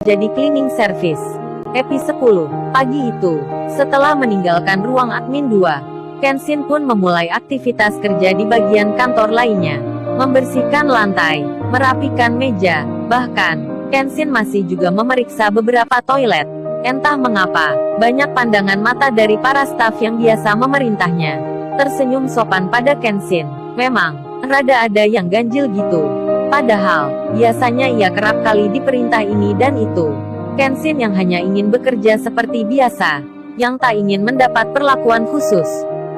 jadi cleaning service. Episode 10. Pagi itu, setelah meninggalkan ruang admin 2, Kenshin pun memulai aktivitas kerja di bagian kantor lainnya. Membersihkan lantai, merapikan meja, bahkan, Kenshin masih juga memeriksa beberapa toilet. Entah mengapa, banyak pandangan mata dari para staf yang biasa memerintahnya tersenyum sopan pada Kenshin. Memang, rada ada yang ganjil gitu. Padahal, biasanya ia kerap kali diperintah ini dan itu. Kenshin yang hanya ingin bekerja seperti biasa, yang tak ingin mendapat perlakuan khusus,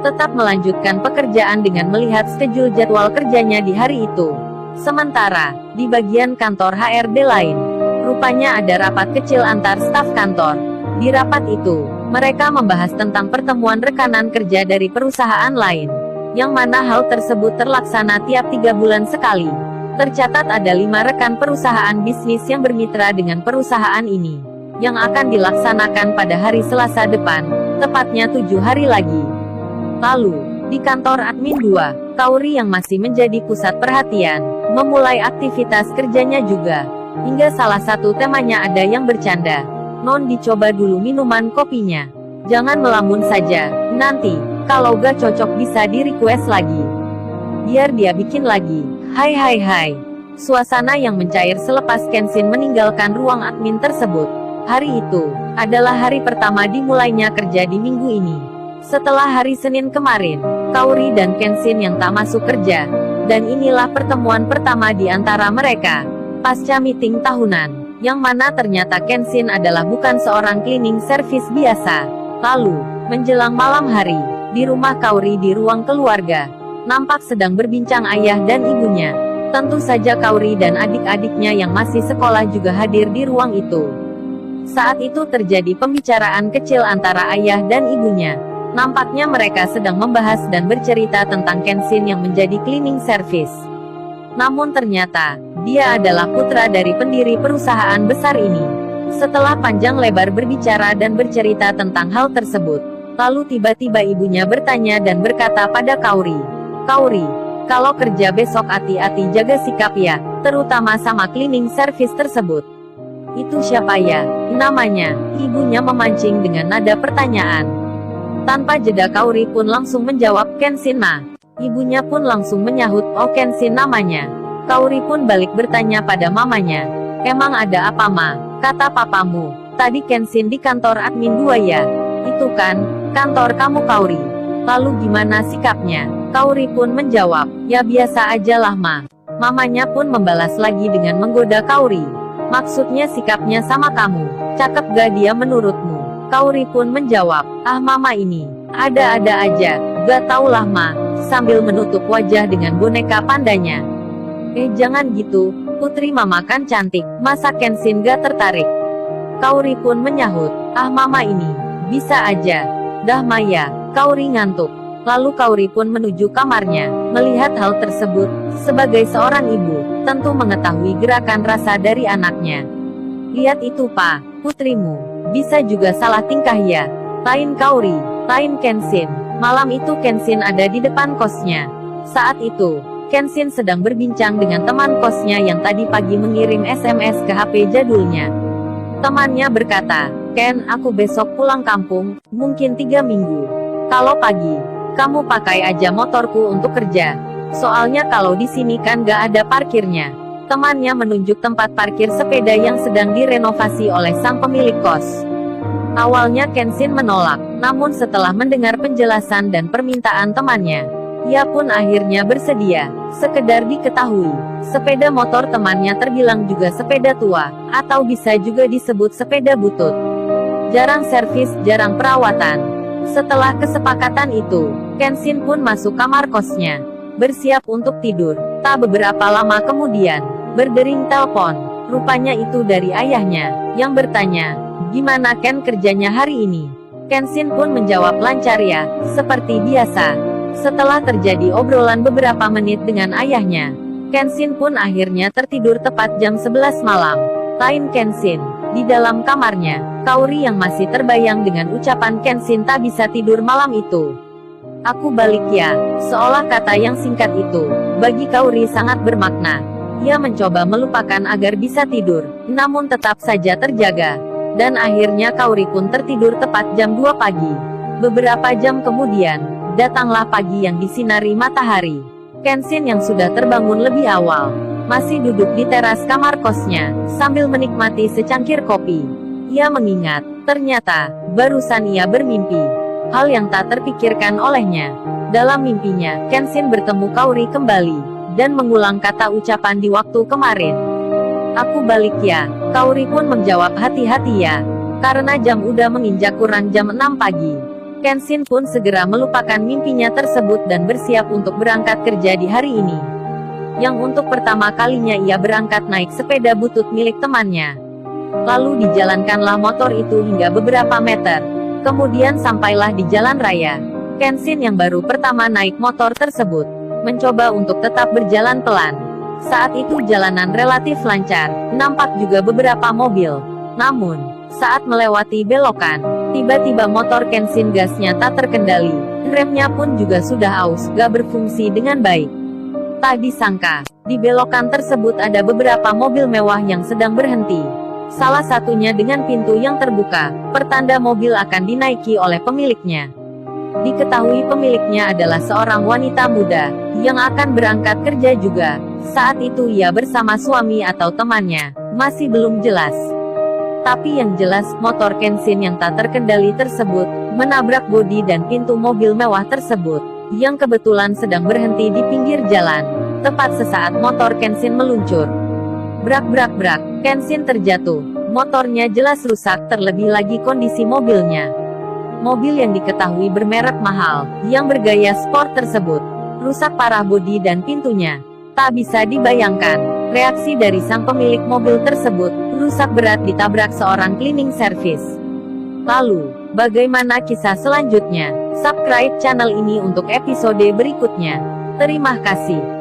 tetap melanjutkan pekerjaan dengan melihat schedule jadwal kerjanya di hari itu. Sementara, di bagian kantor HRD lain, rupanya ada rapat kecil antar staf kantor. Di rapat itu, mereka membahas tentang pertemuan rekanan kerja dari perusahaan lain, yang mana hal tersebut terlaksana tiap 3 bulan sekali. Tercatat ada 5 rekan perusahaan bisnis yang bermitra dengan perusahaan ini, yang akan dilaksanakan pada hari Selasa depan, tepatnya 7 hari lagi. Lalu, di kantor admin 2, Kaori yang masih menjadi pusat perhatian, memulai aktivitas kerjanya juga. Hingga salah satu temanya ada yang bercanda. Non dicoba dulu minuman kopinya. Jangan melamun saja, nanti, kalau gak cocok bisa di request lagi. Biar dia bikin lagi. Hai. Suasana yang mencair selepas Kenshin meninggalkan ruang admin tersebut. Hari itu, adalah hari pertama dimulainya kerja di minggu ini. Setelah hari Senin kemarin, Kaori dan Kenshin yang tak masuk kerja. Dan inilah pertemuan pertama di antara mereka. Pasca meeting tahunan, yang mana ternyata Kenshin adalah bukan seorang cleaning service biasa. Lalu, menjelang malam hari, di rumah Kaori di ruang keluarga, nampak sedang berbincang ayah dan ibunya. Tentu saja Kaori dan adik-adiknya yang masih sekolah juga hadir di ruang itu. Saat itu terjadi pembicaraan kecil antara ayah dan ibunya. Nampaknya mereka sedang membahas dan bercerita tentang Kenshin yang menjadi cleaning service. Namun ternyata, dia adalah putra dari pendiri perusahaan besar ini. Setelah panjang lebar berbicara dan bercerita tentang hal tersebut, lalu tiba-tiba ibunya bertanya dan berkata pada Kaori, "Kaori, kalau kerja besok hati-hati jaga sikap ya, terutama sama cleaning service tersebut." "Itu siapa ya? Namanya?" Ibunya memancing dengan nada pertanyaan. Tanpa jeda Kaori pun langsung menjawab, "Kenshin ma." Ibunya pun langsung menyahut, "Oh Kenshin namanya." Kaori pun balik bertanya pada mamanya, "Emang ada apa ma?" Kata papamu, "Tadi Kenshin di kantor admin 2 ya?" "Itu kan, kantor kamu Kaori. Lalu gimana sikapnya?" Kaori pun menjawab, "Ya biasa aja lah ma." Mamanya pun membalas lagi dengan menggoda Kaori. "Maksudnya sikapnya sama kamu, cakep gak dia menurutmu?" Kaori pun menjawab, "Ah mama ini, ada-ada aja, gak taulah ma," sambil menutup wajah dengan boneka pandanya. Jangan gitu, putri mama kan cantik, masa Kenshin gak tertarik?" Kaori pun menyahut, "Ah mama ini, bisa aja. Dah Maya." Kaori ngantuk. Lalu Kaori pun menuju kamarnya. Melihat hal tersebut, sebagai seorang ibu, tentu mengetahui gerakan rasa dari anaknya. "Lihat itu pa, putrimu, bisa juga salah tingkah ya." Lain Kaori, lain Kenshin. Malam itu Kenshin ada di depan kosnya. Saat itu, Kenshin sedang berbincang dengan teman kosnya yang tadi pagi mengirim SMS ke HP jadulnya. Temannya berkata, "Ken, aku besok pulang kampung, mungkin 3 minggu. Kalau pagi, kamu pakai aja motorku untuk kerja. Soalnya kalau di sini kan gak ada parkirnya." Temannya menunjuk tempat parkir sepeda yang sedang direnovasi oleh sang pemilik kos. Awalnya Kenshin menolak, namun setelah mendengar penjelasan dan permintaan temannya, ia pun akhirnya bersedia. Sekedar diketahui, sepeda motor temannya terbilang juga sepeda tua, atau bisa juga disebut sepeda butut. Jarang servis, jarang perawatan. Setelah kesepakatan itu, Kenshin pun masuk kamar kosnya, bersiap untuk tidur. Tak beberapa lama kemudian, berdering telepon. Rupanya itu dari ayahnya, yang bertanya, "Gimana Ken kerjanya hari ini?" Kenshin pun menjawab lancar ya, seperti biasa. Setelah terjadi obrolan beberapa menit dengan ayahnya, Kenshin pun akhirnya tertidur tepat jam 11 malam. Lain Kenshin, di dalam kamarnya, Kaori yang masih terbayang dengan ucapan Kenshin tak bisa tidur malam itu. "Aku balik ya." Seolah kata yang singkat itu, bagi Kaori sangat bermakna. Ia mencoba melupakan agar bisa tidur, namun tetap saja terjaga. Dan akhirnya Kaori pun tertidur tepat jam 2 pagi. Beberapa jam kemudian, datanglah pagi yang disinari matahari. Kenshin yang sudah terbangun lebih awal, masih duduk di teras kamar kosnya, sambil menikmati secangkir kopi. Ia mengingat, ternyata, barusan ia bermimpi. Hal yang tak terpikirkan olehnya. Dalam mimpinya, Kenshin bertemu Kaori kembali, dan mengulang kata ucapan di waktu kemarin. Aku balik ya. Kaori pun menjawab hati-hati ya. Karena jam udah menginjak kurang jam 6 pagi. Kenshin pun segera melupakan mimpinya tersebut dan bersiap untuk berangkat kerja di hari ini. Yang untuk pertama kalinya ia berangkat naik sepeda butut milik temannya. Lalu dijalankanlah motor itu hingga beberapa meter. Kemudian sampailah di jalan raya. Kenshin yang baru pertama naik motor tersebut, mencoba untuk tetap berjalan pelan. Saat itu jalanan relatif lancar, nampak juga beberapa mobil. Namun, saat melewati belokan, tiba-tiba motor Kenshin gasnya tak terkendali. Remnya pun juga sudah aus, gak berfungsi dengan baik. Tak disangka, di belokan tersebut ada beberapa mobil mewah yang sedang berhenti. Salah satunya dengan pintu yang terbuka, pertanda mobil akan dinaiki oleh pemiliknya. Diketahui pemiliknya adalah seorang wanita muda, yang akan berangkat kerja juga. Saat itu ia bersama suami atau temannya, masih belum jelas. Tapi yang jelas, motor Kenshin yang tak terkendali tersebut, menabrak bodi dan pintu mobil mewah tersebut, yang kebetulan sedang berhenti di pinggir jalan. Tepat sesaat motor Kenshin meluncur. Brak-brak-brak, Kenshin terjatuh. Motornya jelas rusak, terlebih lagi kondisi mobilnya. Mobil yang diketahui bermerek mahal, yang bergaya sport tersebut, rusak parah bodi dan pintunya. Tak bisa dibayangkan, reaksi dari sang pemilik mobil tersebut, rusak berat ditabrak seorang cleaning service. Lalu, bagaimana kisah selanjutnya? Subscribe channel ini untuk episode berikutnya. Terima kasih.